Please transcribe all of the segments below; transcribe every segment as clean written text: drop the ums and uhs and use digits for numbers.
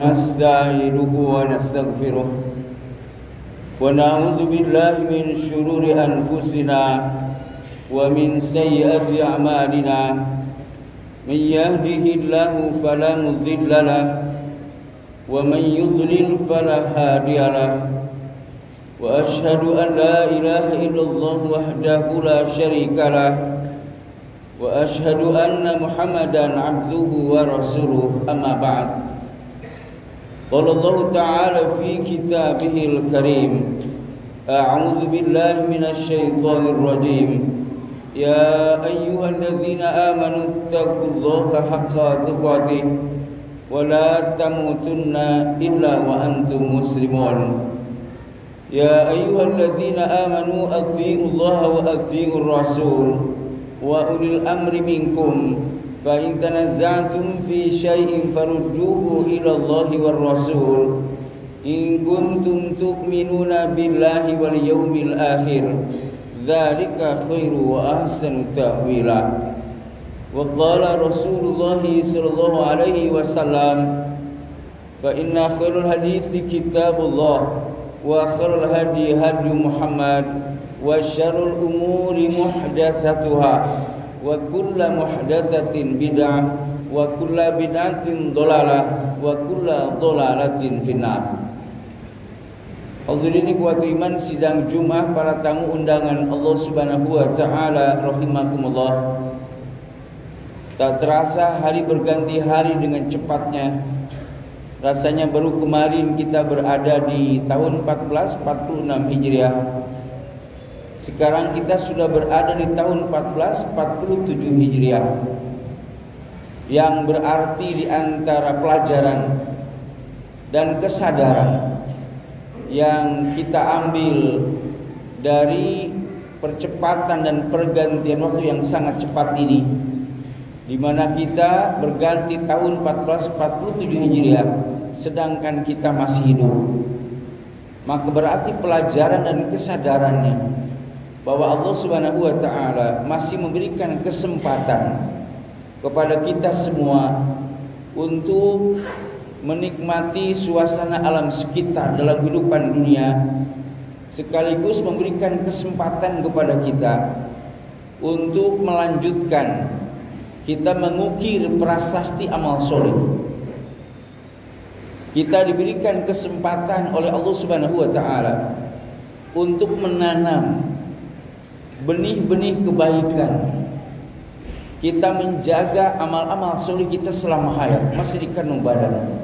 نستعينه ونستغفره ونعوذ بالله من شرور أنفسنا ومن سيئات أعمالنا من يهده الله فلا مضل له ومن يضلل فلا هادي له وأشهد أن لا إله إلا الله وحده لا شريك له وأشهد أن محمدا عبده ورسوله أما بعد قال الله تعالى في كتابه الكريم أعوذ بالله من الشيطان الرجيم يا أيها الذين آمنوا اتقوا الله حق تقاته ولا تموتن إلا وأنتم مسلمون يا أيها الذين آمنوا أطيعوا الله وأطيعوا الرسول وأولي الأمر منكم فإن تنازعتم في شيء فردوه إلى الله والرسول إن كنتم تؤمنون بالله واليوم الآخر ذلك خير وأحسن تأويلا وقال رسول الله صلى الله عليه وسلم فإن خير الحديث كتاب الله وخير الهدي هدي محمد وشر الأمور محدثاتها وكل محدثة بدعة وكل بدعة ضلالة وكل ضلالة في النار. Hadirin ikhwati iman, sidang Jumat para tamu undangan Allah Subhanahu wa taala rahimakumullah. Tak terasa hari berganti hari dengan cepatnya. Rasanya baru kemarin kita berada di tahun 1446 Hijriah. Sekarang kita sudah berada di tahun 1447 Hijriah, yang berarti di antara pelajaran dan kesadaran yang kita ambil dari percepatan dan pergantian waktu yang sangat cepat ini, di mana kita berganti tahun 1447 Hijriah sedangkan kita masih hidup. Maka berarti pelajaran dan kesadarannya bahwa Allah Subhanahu wa taala masih memberikan kesempatan kepada kita semua untuk menikmati suasana alam sekitar dalam kehidupan dunia, sekaligus memberikan kesempatan kepada kita untuk melanjutkan kita mengukir prasasti amal soleh. Kita diberikan kesempatan oleh Allah Subhanahu wa taala untuk menanam benih-benih kebaikan. Kita menjaga amal-amal soleh kita selama hayat masih di kandung badan,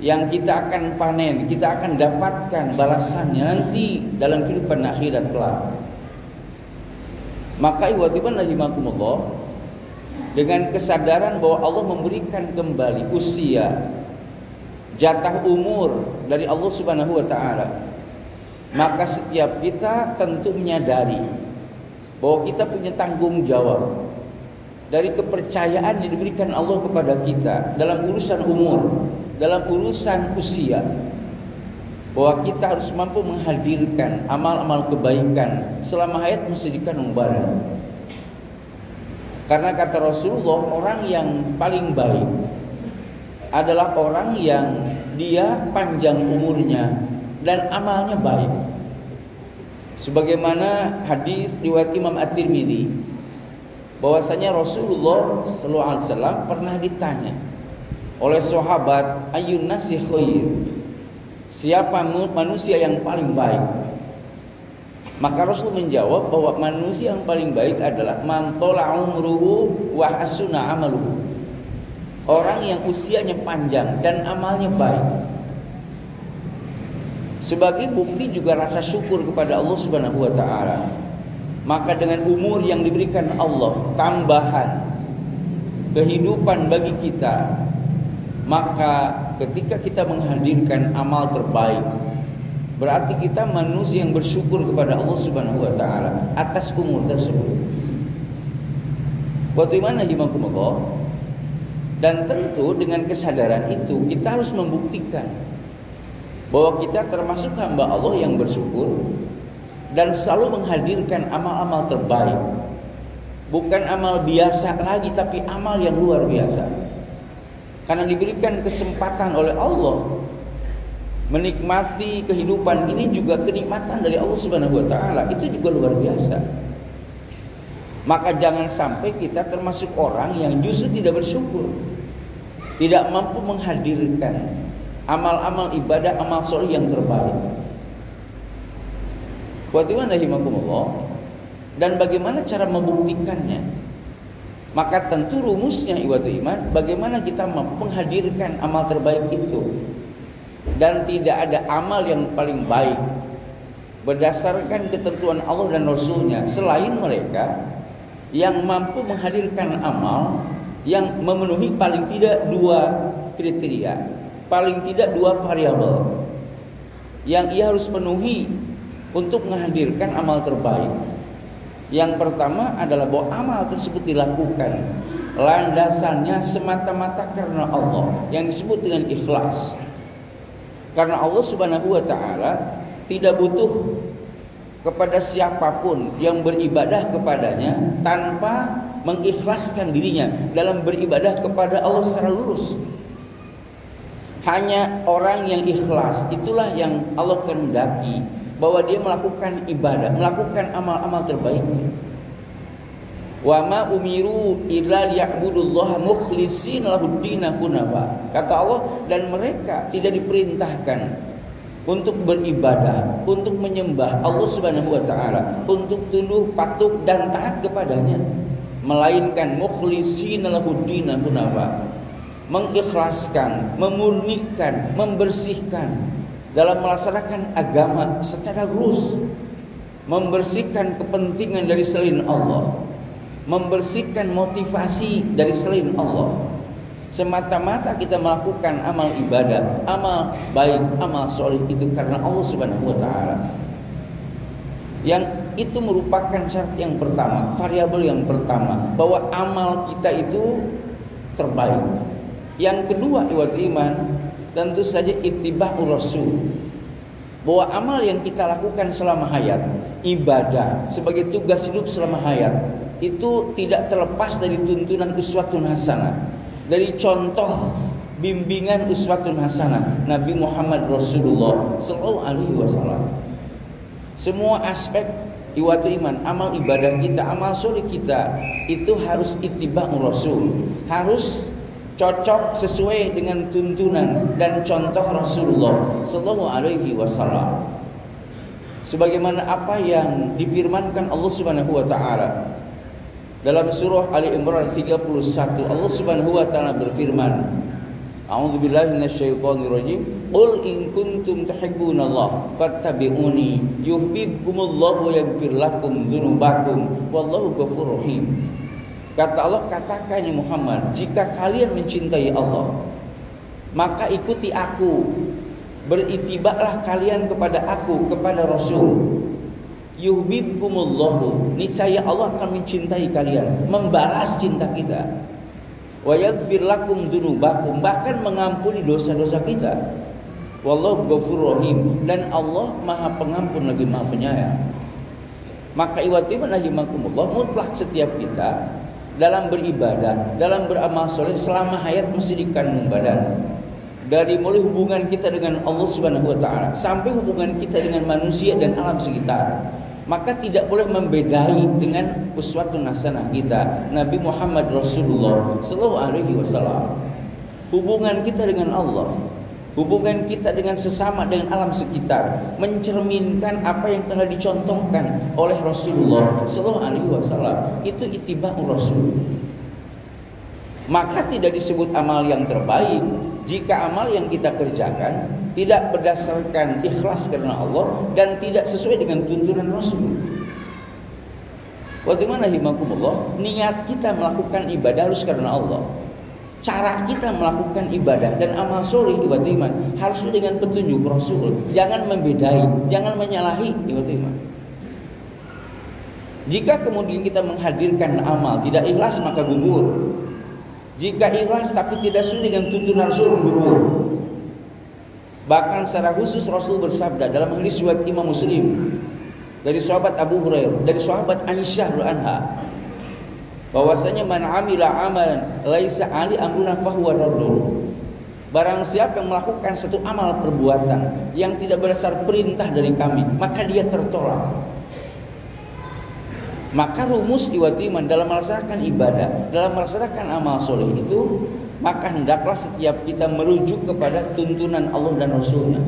yang kita akan panen, kita akan dapatkan balasannya nanti dalam kehidupan akhirat kelak. Maka ikhwatiban rahimakumullah, dengan kesadaran bahwa Allah memberikan kembali usia, jatah umur dari Allah Subhanahu wa taala, maka setiap kita tentu menyadari bahwa kita punya tanggung jawab dari kepercayaan yang diberikan Allah kepada kita dalam urusan umur, dalam urusan usia, bahwa kita harus mampu menghadirkan amal-amal kebaikan selama hayat masih di kandung badan. Karena kata Rasulullah, orang yang paling baik adalah orang yang dia panjang umurnya dan amalnya baik. Sebagaimana hadis riwayat Imam At-Tirmidzi, bahwasanya Rasulullah sallallahu alaihi wasallam pernah ditanya oleh sahabat, ayyun nasi khair, siapa manusia yang paling baik? Maka Rasul menjawab bahwa manusia yang paling baik adalah man tala umruhu wa hasuna amaluhu, orang yang usianya panjang dan amalnya baik. Sebagai bukti juga rasa syukur kepada Allah Subhanahu wa taala. Maka dengan umur yang diberikan Allah, tambahan kehidupan bagi kita, maka ketika kita menghadirkan amal terbaik, berarti kita manusia yang bersyukur kepada Allah Subhanahu wa taala atas umur tersebut. Bagaimana himakumullah? Dan tentu dengan kesadaran itu kita harus membuktikan bahwa kita termasuk hamba Allah yang bersyukur dan selalu menghadirkan amal-amal terbaik. Bukan amal biasa lagi, tapi amal yang luar biasa. Karena diberikan kesempatan oleh Allah menikmati kehidupan ini juga kenikmatan dari Allah Subhanahu wa taala, itu juga luar biasa. Maka jangan sampai kita termasuk orang yang justru tidak bersyukur, tidak mampu menghadirkan amal-amal ibadah, amal soleh yang terbaik. Dan bagaimana cara membuktikannya? Maka tentu rumusnya ikhwatul iman, bagaimana kita mampu menghadirkan amal terbaik itu. Dan tidak ada amal yang paling baik berdasarkan ketentuan Allah dan Rasulnya selain mereka yang mampu menghadirkan amal yang memenuhi paling tidak dua kriteria, paling tidak dua variabel yang ia harus penuhi untuk menghadirkan amal terbaik. Yang pertama adalah bahwa amal tersebut dilakukan landasannya semata-mata karena Allah, yang disebut dengan ikhlas. Karena Allah Subhanahu wa taala tidak butuh kepada siapapun yang beribadah kepadanya tanpa mengikhlaskan dirinya dalam beribadah kepada Allah secara lurus. Hanya orang yang ikhlas itulah yang Allah kehendaki bahwa dia melakukan ibadah, melakukan amal-amal terbaiknya. Wa ma umiru illa liya'budullaha mukhlishina lahuddin hunafa. Kata Allah, dan mereka tidak diperintahkan untuk beribadah, untuk menyembah Allah Subhanahu wa taala, untuk tunduk patuh dan taat kepadanya, melainkan mukhlishina lahuddin hunafa, mengikhlaskan, memurnikan, membersihkan dalam melaksanakan agama secara lurus, membersihkan kepentingan dari selain Allah, membersihkan motivasi dari selain Allah. Semata-mata kita melakukan amal ibadah, amal baik, amal soleh itu karena Allah Subhanahu wa taala. Yang itu merupakan syarat yang pertama, variabel yang pertama, bahwa amal kita itu terbaik. Yang kedua, ikhwatul iman, tentu saja ittiba'ur rasul. Bahwa amal yang kita lakukan selama hayat, ibadah sebagai tugas hidup selama hayat, itu tidak terlepas dari tuntunan uswatun hasanah, dari contoh bimbingan uswatun hasanah Nabi Muhammad Rasulullah sallallahu alaihi wasallam. Semua aspek ikhwatul iman, amal ibadah kita, amal soleh kita itu harus ittiba'ur rasul, harus cocok sesuai dengan tuntunan dan contoh Rasulullah sallallahu alaihi wasallam. Sebagaimana apa yang difirmankan Allah Subhanahu wa taala dalam surah Ali Imran 31, Allah Subhanahu wa taala berfirman, A'udzubillahi minasyaitonirrajim, qul in kuntum tuhibbunallah fattabi'uni yuhibbukumullahu wa yaghfir lakum dzunubakum wallahu ghafurur rahim. Kata Allah, katakan ya Muhammad, jika kalian mencintai Allah, maka ikuti aku, beritibaklah kalian kepada aku, kepada Rasul. Yuhibbukumullahu, niscaya Allah akan mencintai kalian, membalas cinta kita. Wa yaghfir lakum dzunubakum, bahkan mengampuni dosa-dosa kita. Wallahu ghafurur rahim, dan Allah Maha Pengampun lagi Maha Penyayang. Maka ikhwatul rahimakumullah, mutlak setiap kita dalam beribadah, dalam beramal soleh selama hayat mesti di kandung badan. Dari mulai hubungan kita dengan Allah Subhanahu wa taala sampai hubungan kita dengan manusia dan alam sekitar. Maka tidak boleh membedai dengan uswatun hasanah kita Nabi Muhammad Rasulullah sallallahu alaihi wasallam. Hubungan kita dengan Allah, hubungan kita dengan sesama, dengan alam sekitar mencerminkan apa yang telah dicontohkan oleh Rasulullah sallallahu alaihi wasallam. Itu ittiba'ur rasul. Maka tidak disebut amal yang terbaik jika amal yang kita kerjakan tidak berdasarkan ikhlas karena Allah dan tidak sesuai dengan tuntunan Rasul. Bagaimana himakumullah, niat kita melakukan ibadah harus karena Allah. Cara kita melakukan ibadah dan amal soleh ibadah iman harus dengan petunjuk Rasul. Jangan membedai, jangan menyalahi ibadah iman. Jika kemudian kita menghadirkan amal tidak ikhlas maka gugur. Jika ikhlas tapi tidak sesuai dengan tuntunan Rasul, gugur. Bahkan secara khusus Rasul bersabda dalam hadis riwayat Imam Muslim dari sahabat Abu Hurairah, dari sahabat Aisyah radhiyallahu anha, bahwasanya man amila amalan laisa ali amruna fahuwa raddun. Barang siapa yang melakukan satu amal perbuatan yang tidak berdasar perintah dari kami, maka dia tertolak. Maka rumus ikhwati iman dalam melaksanakan ibadah, dalam melaksanakan amal soleh itu, maka hendaklah setiap kita merujuk kepada tuntunan Allah dan Rasulnya.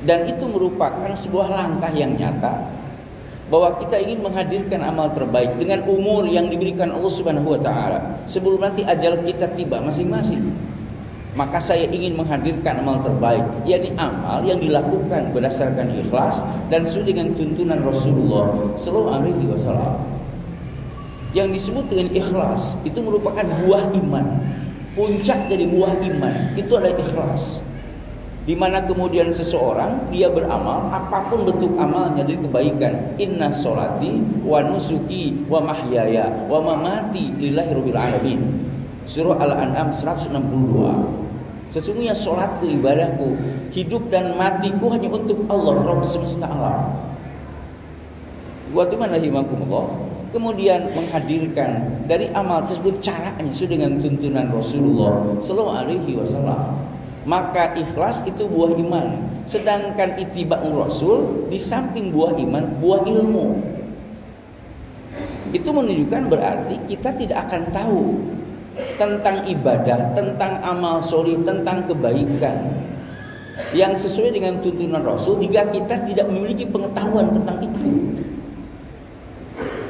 Dan itu merupakan sebuah langkah yang nyata bahwa kita ingin menghadirkan amal terbaik dengan umur yang diberikan Allah Subhanahu wa taala sebelum nanti ajal kita tiba masing-masing. Maka saya ingin menghadirkan amal terbaik, yakni amal yang dilakukan berdasarkan ikhlas dan sesuai dengan tuntunan Rasulullah sallallahu alaihi wasallam. Yang disebut dengan ikhlas itu merupakan buah iman. Puncak dari buah iman itu adalah ikhlas. Di mana kemudian seseorang dia beramal apapun bentuk amalnya dari kebaikan. Inna sholati wa nusuki wa mahyaya wa mamati lillahi rabbil alamin. Surah Al-An'am 162. Sesungguhnya sholatku, ibadahku, hidup dan matiku hanya untuk Allah Rabb semesta alam. Waktu mana himakumullah. Kemudian menghadirkan dari amal tersebut caranya sesuai dengan tuntunan Rasulullah sallallahu alaihi wasallam. Maka ikhlas itu buah iman. Sedangkan ittiba'ur Rasul di samping buah iman, buah ilmu. Itu menunjukkan berarti kita tidak akan tahu tentang ibadah, tentang amal sholih, tentang kebaikan yang sesuai dengan tuntunan Rasul jika kita tidak memiliki pengetahuan tentang itu.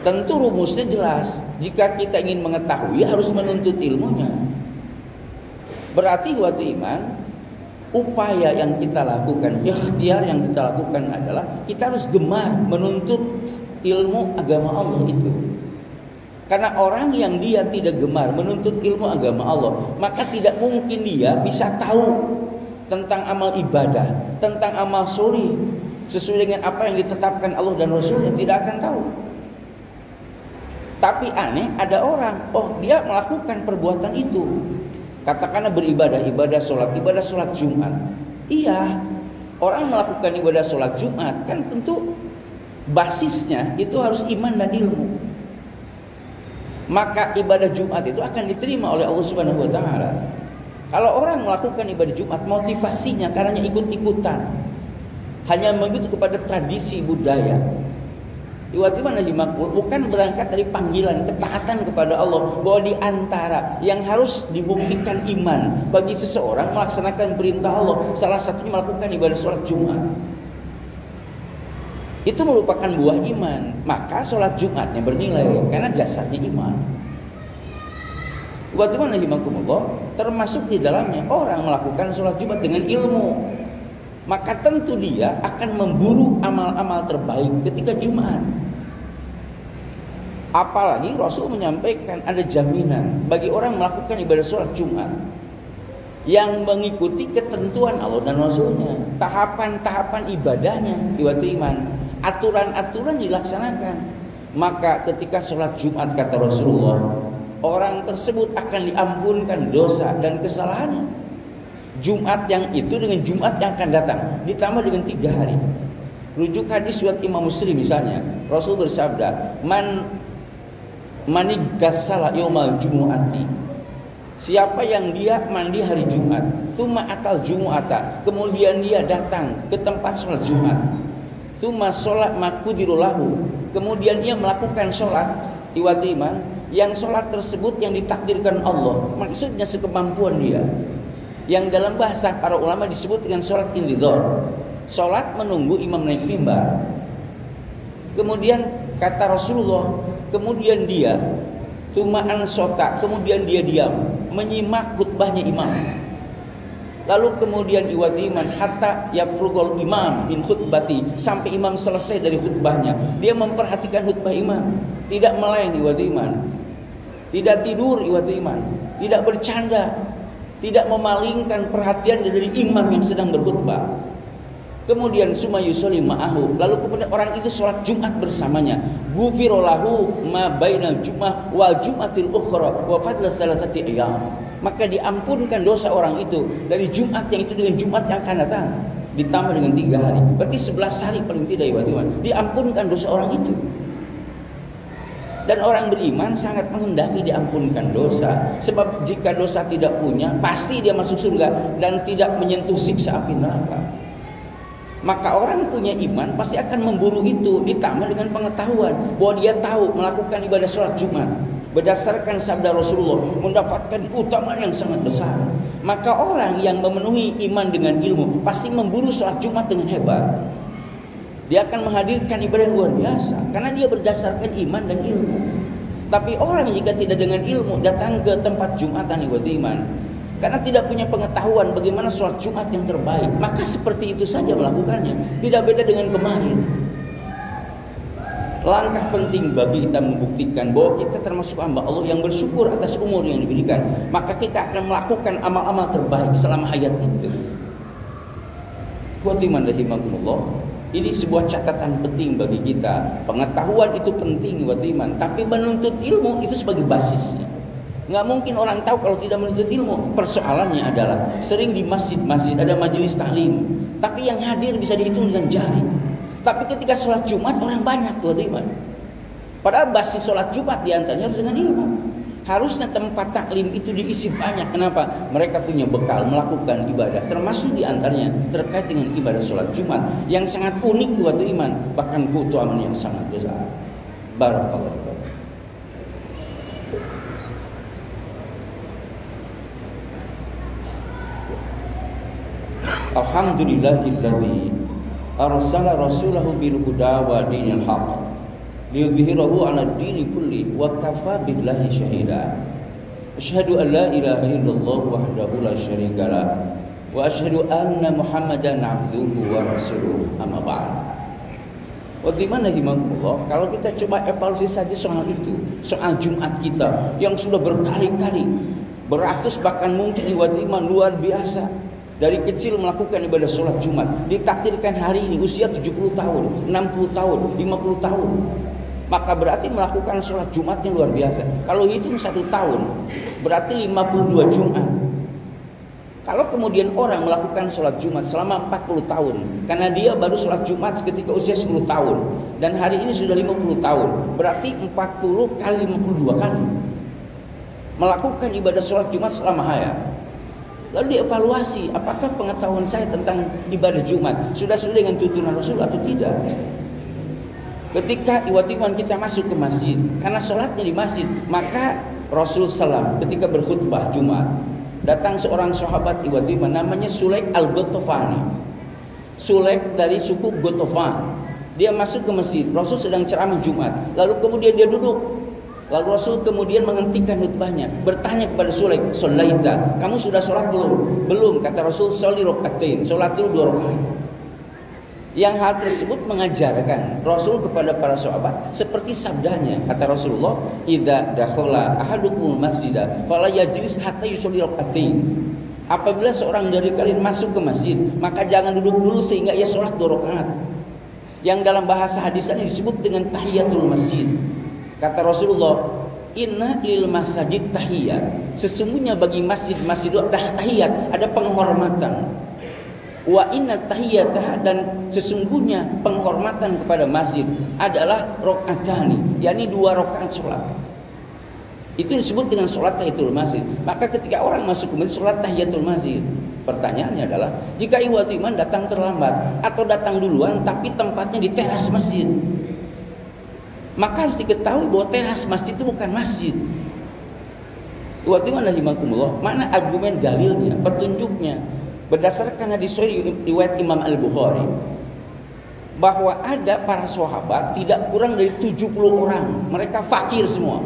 Tentu rumusnya jelas. Jika kita ingin mengetahui harus menuntut ilmunya. Berarti waktu iman, upaya yang kita lakukan, ikhtiar yang kita lakukan adalah kita harus gemar menuntut ilmu agama Allah itu. Karena orang yang dia tidak gemar menuntut ilmu agama Allah, maka tidak mungkin dia bisa tahu tentang amal ibadah, tentang amal sholih sesuai dengan apa yang ditetapkan Allah dan Rasulnya, tidak akan tahu. Tapi aneh, ada orang, dia melakukan perbuatan itu. Katakanlah beribadah, ibadah sholat Jumat. Iya, orang melakukan ibadah sholat Jumat kan tentu basisnya itu harus iman dan ilmu. Maka ibadah Jumat itu akan diterima oleh Allah Subhanahu wa taala. Kalau orang melakukan ibadah Jumat motivasinya karena ikut-ikutan, hanya mengikuti kepada tradisi budaya. Iwati mana dimakul, bukan berangkat dari panggilan ketaatan kepada Allah, bahwa di antara yang harus dibuktikan iman bagi seseorang melaksanakan perintah Allah, salah satunya melakukan ibadah sholat Jumat. Itu merupakan buah iman. Maka sholat Jumatnya bernilai karena jasanya iman. Iwati mana dimakumullah, termasuk di dalamnya orang melakukan sholat Jumat dengan ilmu, maka tentu dia akan memburu amal-amal terbaik ketika Jumat. Apalagi Rasul menyampaikan ada jaminan bagi orang melakukan ibadah sholat Jumat yang mengikuti ketentuan Allah dan Rasulnya, tahapan-tahapan ibadahnya, iwatu iman, aturan-aturan dilaksanakan. Maka ketika sholat Jumat kata Rasulullah, orang tersebut akan diampunkan dosa dan kesalahannya. Jumat yang itu dengan Jumat yang akan datang ditambah dengan 3 hari. Rujuk hadis riwayat Imam Muslim misalnya, Rasul bersabda, manigtasala yaumal jumu'ati. Siapa yang dia mandi hari Jumat, tsumma atal jumu'ata, kemudian dia datang ke tempat sholat Jumat, tsumma sholat maqudirulahu, kemudian dia melakukan sholat iwatu iman, yang sholat tersebut yang ditakdirkan Allah, maksudnya sekemampuan dia, yang dalam bahasa para ulama disebut dengan sholat indidhar, sholat menunggu imam naik mimbar. Kemudian kata Rasulullah, kemudian dia tumaan sota, kemudian dia diam menyimak khutbahnya imam. Lalu kemudian iwat iman hatta yafrugul imam min khutbati, sampai imam selesai dari khutbahnya, dia memperhatikan khutbah imam, tidak meleng iwat iman, tidak tidur iwat iman, tidak bercanda, tidak memalingkan perhatian dari imam yang sedang berkhutbah. Kemudian sumayusolli ma'ahu, lalu kemudian orang itu sholat Jumat bersamanya. Ghufirallahu ma bainal jum'ah wal jum'atil ukhra wa fadla salasati ayyam. Maka diampunkan dosa orang itu dari Jumat yang itu dengan Jumat yang akan datang, ditambah dengan 3 hari. Berarti 11 hari paling tidak ya, diampunkan dosa orang itu. Dan orang beriman sangat menghendaki diampunkan dosa. Sebab jika dosa tidak punya, pasti dia masuk surga dan tidak menyentuh siksa api neraka. Maka orang punya iman pasti akan memburu itu, ditambah dengan pengetahuan bahwa dia tahu melakukan ibadah sholat Jumat berdasarkan sabda Rasulullah mendapatkan keutamaan yang sangat besar. Maka orang yang memenuhi iman dengan ilmu pasti memburu sholat Jumat dengan hebat. Dia akan menghadirkan ibadah yang luar biasa karena dia berdasarkan iman dan ilmu. Tapi orang jika tidak dengan ilmu datang ke tempat Jumatan iman karena tidak punya pengetahuan bagaimana sholat Jumat yang terbaik, maka seperti itu saja melakukannya, tidak beda dengan kemarin. Langkah penting bagi kita membuktikan bahwa kita termasuk hamba Allah yang bersyukur atas umur yang diberikan, maka kita akan melakukan amal-amal terbaik selama hayat itu. Buat iman rahimakumullah, ini sebuah catatan penting bagi kita. Pengetahuan itu penting buat iman, tapi menuntut ilmu itu sebagai basisnya. Nggak mungkin orang tahu kalau tidak menuntut ilmu. Persoalannya adalah sering di masjid-masjid ada majelis taklim, tapi yang hadir bisa dihitung dengan jari. Tapi ketika sholat Jumat orang banyak tuh iman. Padahal basis sholat Jumat diantaranya harus dengan ilmu. Harusnya tempat taklim itu diisi banyak. Kenapa? Mereka punya bekal melakukan ibadah. Termasuk diantaranya terkait dengan ibadah sholat Jumat yang sangat unik buat iman. Bahkan keutamaan yang sangat besar. Barakallahu. Alhamdulillahilladzi arsala rasulahu bil huda wa dinil haqq liyudhhirahu 'ala ad-dini kulli wa kafa billahi shahida. Asyhadu an la ilaha illallah wahdahu la syarika lah wa asyhadu anna Muhammadan 'abduhu wa rasuluhu. Amma ba'd. Bagaimana himakumullah kalau kita coba evaluasi saja soal itu, soal Jumat kita yang sudah berkali-kali, beratus bahkan mungkin iman luar biasa. Dari kecil melakukan ibadah sholat Jumat, ditakdirkan hari ini usia 70 tahun, 60 tahun, 50 tahun. Maka berarti melakukan sholat Jumat yang luar biasa. Kalau hitung 1 tahun, berarti 52 Jumat. Kalau kemudian orang melakukan sholat Jumat selama 40 tahun, karena dia baru sholat Jumat ketika usia 10 tahun, dan hari ini sudah 50 tahun, berarti 40 kali 52 kali. Melakukan ibadah sholat Jumat selama hayat. Lalu dievaluasi, apakah pengetahuan saya tentang ibadah Jumat sudah sesuai dengan tuntunan Rasul atau tidak? Ketika iwan kita masuk ke masjid, karena sholatnya di masjid, maka Rasul SAW ketika berkhutbah Jumat, datang seorang sahabat iwan namanya Sulaik al-Ghatafani. Sulaik dari suku Ghatafan. Dia masuk ke masjid, Rasul sedang ceramah Jumat, lalu kemudian dia duduk. Lalu Rasul kemudian menghentikan khutbahnya, bertanya kepada Sulaik, "Sholaita, kamu sudah sholat belum?" "Belum," kata Rasul. "Sholli rakaatain, sholat dulu 2 rakaat." Yang hal tersebut mengajarkan Rasul kepada para sahabat seperti sabdanya, kata Rasulullah, "Idza dakhala ahadukumul masjida fala yajlis hatta yusolli rakaatain." Apabila seorang dari kalian masuk ke masjid, maka jangan duduk dulu sehingga ia sholat 2 rakaat. Yang dalam bahasa hadis ini disebut dengan tahiyatul masjid. Kata Rasulullah, "Inna lil masjid tahiyat." Sesungguhnya bagi masjid-masjid itu ada tahiyat, ada penghormatan. Wa inna tahiyatah, dan sesungguhnya penghormatan kepada masjid adalah rakaatani, yakni 2 rakaat salat. Itu disebut dengan salat tahiyatul masjid. Maka ketika orang masuk ke masjid, salat tahiyatul masjid. Pertanyaannya adalah, jika iman datang terlambat atau datang duluan tapi tempatnya di teras masjid, maka harus diketahui bahwa teras masjid itu bukan masjid. Iwan rahimakumullah, mana argumen dalilnya, petunjuknya? Berdasarkan hadis sahih riwayat Imam Al-Bukhari, bahwa ada para sahabat tidak kurang dari 70 orang, mereka fakir semua,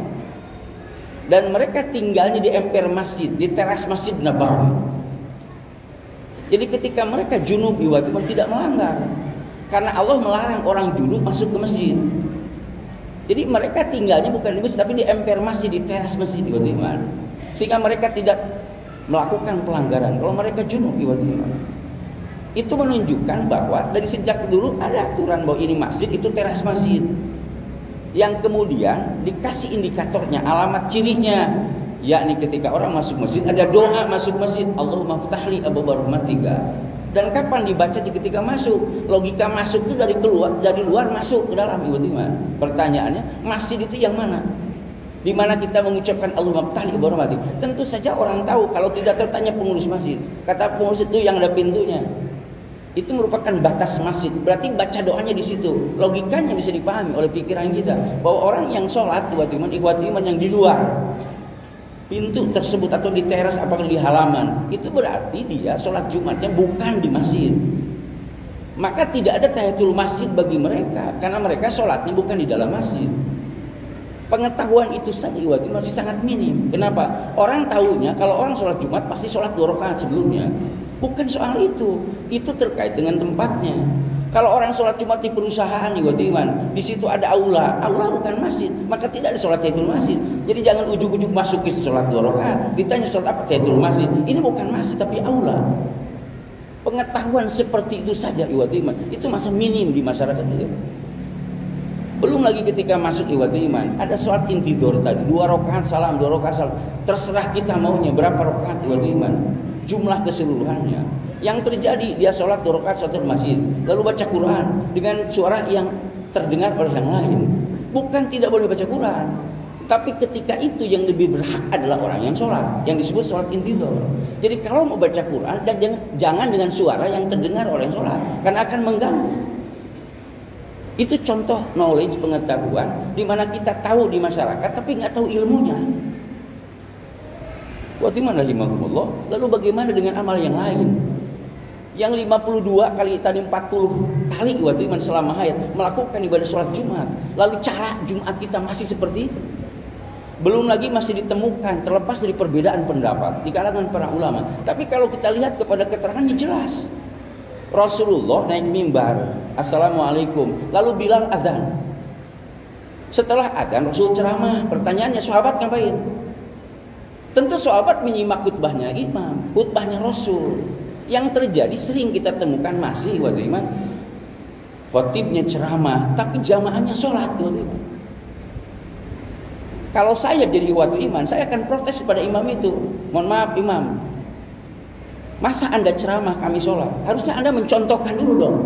dan mereka tinggalnya di emper masjid, di teras Masjid Nabawi. Jadi ketika mereka junub, iwan tidak melanggar, karena Allah melarang orang junub masuk ke masjid. Jadi mereka tinggalnya bukan di masjid, tapi di emper masjid, di teras masjid, iman. Sehingga mereka tidak melakukan pelanggaran kalau mereka junub, iman. Itu menunjukkan bahwa dari sejak dulu ada aturan bahwa ini masjid, itu teras masjid. Yang kemudian dikasih indikatornya, alamat cirinya, yakni ketika orang masuk masjid ada doa masuk masjid, Allahumma ftahli abwaaba rahmatika. Dan kapan dibaca ketika masuk? Logika masuk itu dari luar masuk ke dalam, iman. Pertanyaannya, masjid itu yang mana? di mana kita mengucapkan Allahumma ftah li abwaaba rahmatik. Tentu saja orang tahu, kalau tidak tertanya pengurus masjid. Kata pengurus itu yang ada pintunya. Itu merupakan batas masjid. Berarti baca doanya di situ. Logikanya bisa dipahami oleh pikiran kita bahwa orang yang sholat ikhwati iman yang di luar pintu tersebut atau di teras apakah di halaman, itu berarti dia sholat Jumatnya bukan di masjid. Maka tidak ada tahiyatul masjid bagi mereka, karena mereka sholatnya bukan di dalam masjid. Pengetahuan itu saja masih sangat minim. Kenapa? Orang tahunya kalau orang sholat Jumat pasti sholat 2 rakaat sebelumnya. Bukan soal itu. Itu terkait dengan tempatnya. Kalau orang sholat Jumat di perusahaan di situ ada aula bukan masjid, maka tidak ada sholat tahiyatul masjid. Jadi jangan ujuk-ujuk masuk ke sholat 2 rakaat. Ditanya sholat apa? Tahiyatul masjid. Ini bukan masjid tapi aula. Pengetahuan seperti itu saja itu masih minim di masyarakat kita. Belum lagi ketika masuk iman, ada sholat intidor tadi, 2 rakaat salam, 2 rakaat salam. Terserah kita maunya berapa rakaat iman, jumlah keseluruhannya. Yang terjadi dia sholat 2 rakaat sholat masjid, lalu baca Quran dengan suara yang terdengar oleh yang lain. Bukan tidak boleh baca Quran, tapi ketika itu yang lebih berhak adalah orang yang sholat, yang disebut sholat intidor. Jadi kalau mau baca Quran dan jangan dengan suara yang terdengar oleh yang sholat, karena akan mengganggu. Itu contoh knowledge, pengetahuan di mana kita tahu di masyarakat tapi nggak tahu ilmunya. Lalu bagaimana dengan amal yang lain? Yang 52 kali tadi 40 kali selama hayat melakukan ibadah sholat Jumat. Lalu cara Jumat kita masih seperti itu. Belum lagi masih ditemukan terlepas dari perbedaan pendapat di kalangan para ulama. Tapi kalau kita lihat kepada keterangannya jelas. Rasulullah naik mimbar, Assalamualaikum, lalu Bilal adzan. Setelah adzan Rasul ceramah. Pertanyaannya, sahabat ngapain? Tentu sahabat menyimak khutbahnya imam, khutbahnya Rasul. Yang terjadi sering kita temukan masih khotibnya ceramah, tapi jamaahnya sholat. Kalau saya jadi iman, saya akan protes kepada imam itu. Mohon maaf imam, masa Anda ceramah kami sholat? Harusnya Anda mencontohkan dulu dong.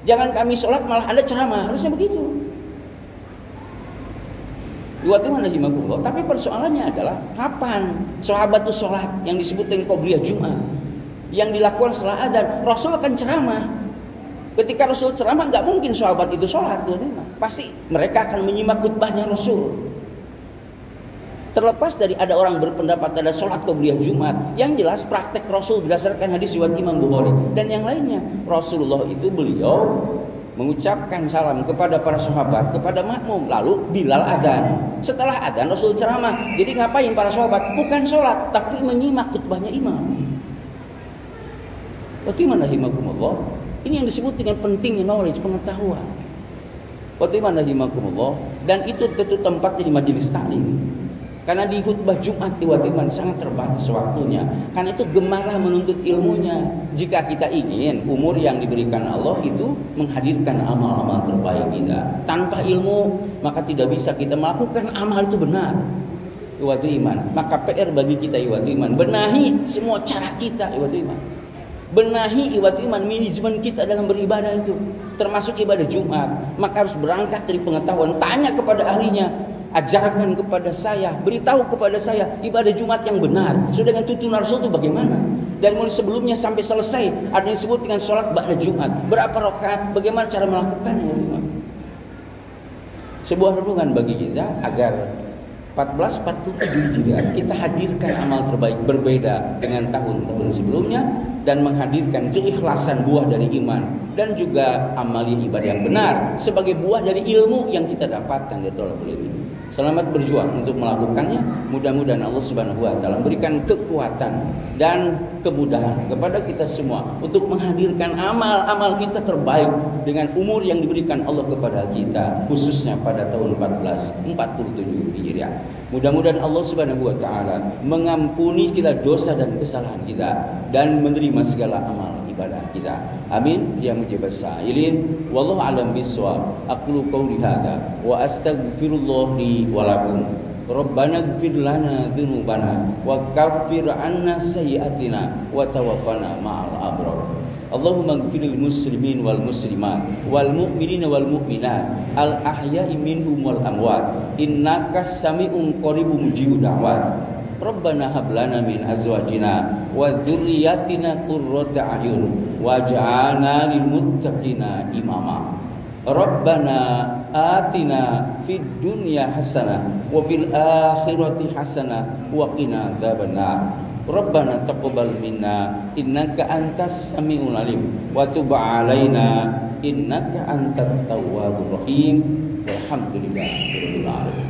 Jangan kami sholat malah Anda ceramah. Harusnya begitu. Tapi persoalannya adalah kapan sahabat itu sholat yang disebut dengan qobliyah Jumat, yang dilakukan setelah adzan. Rasul akan ceramah. Ketika Rasul ceramah nggak mungkin sahabat itu sholat. Pasti mereka akan menyimak khutbahnya Rasul. Terlepas dari ada orang berpendapat ada sholat qobliyah Jumat, yang jelas praktek Rasul berdasarkan hadis riwayat Imam Bukhari dan yang lainnya. Rasulullah itu beliau mengucapkan salam kepada para sahabat, kepada makmum, lalu Bilal adzan. Setelah adzan Rasul ceramah. Jadi ngapain para sahabat? Bukan sholat, tapi menyimak khutbahnya imam. Bagaimana himakumullah? Ini yang disebut dengan pentingnya knowledge, pengetahuan. Bagaimana himakumullah? Dan itu tentu tempatnya di majelis taklim. Karena di khutbah Jumat sangat terbatas waktunya. Karena itu gemarlah menuntut ilmunya. Jika kita ingin umur yang diberikan Allah itu menghadirkan amal-amal terbaik kita. Tanpa ilmu maka tidak bisa kita melakukan amal itu benar. Maka PR bagi kita benahi semua cara kita benahi manajemen kita dalam beribadah itu, termasuk ibadah Jumat. Maka harus berangkat dari pengetahuan, tanya kepada ahlinya, ajarkan kepada saya, beritahu kepada saya ibadah Jumat yang benar sesuai dengan tuntunan Rasul itu bagaimana. Dari mulai sebelumnya sampai selesai ada yang disebut dengan sholat ba'da Jumat, berapa rakaat, bagaimana cara melakukannya. Sebuah renungan bagi kita agar 1447 Hijriah kita hadirkan amal terbaik berbeda dengan tahun-tahun sebelumnya dan menghadirkan keikhlasan buah dari iman dan juga amalia ibadah yang benar sebagai buah dari ilmu yang kita dapatkan dari thalabul ilmi. Selamat berjuang untuk melakukannya. Mudah-mudahan Allah Subhanahu wa taala memberikan kekuatan dan kemudahan kepada kita semua untuk menghadirkan amal-amal kita terbaik dengan umur yang diberikan Allah kepada kita, khususnya pada tahun 1447 Hijriah. Mudah-mudahan Allah Subhanahu wa taala mengampuni segala dosa dan kesalahan kita dan menerima segala amal ibadah kita. Amin ya mujibas sa'ilin. Wallahu a'lam bissawab. Aqulu qouli hadza wa astaghfirullah li wa lakum. Rabbana ighfir lana dzunubana wa kaffir 'anna sayyi'atina wa tawaffana ma'al abrar. Allahumma ighfirlil muslimin wal muslimat wal mu'minina wal mu'minat al ahya'i minhum wal amwat innaka sami'un qaribun mujibud da'wat. Rabbana hab lana min azwajina wa dzurriyyatina qurrata a'yun waj'alna lil muttaqina imama. Rabbana atina fid dunya hasanah wa fil akhirati hasanah wa qina adzabannar. Rabbana taqabbal minna innaka antas samiul alim wa tub alaina innaka antat tawwabur rahim. Walhamdulillahirabbil alamin.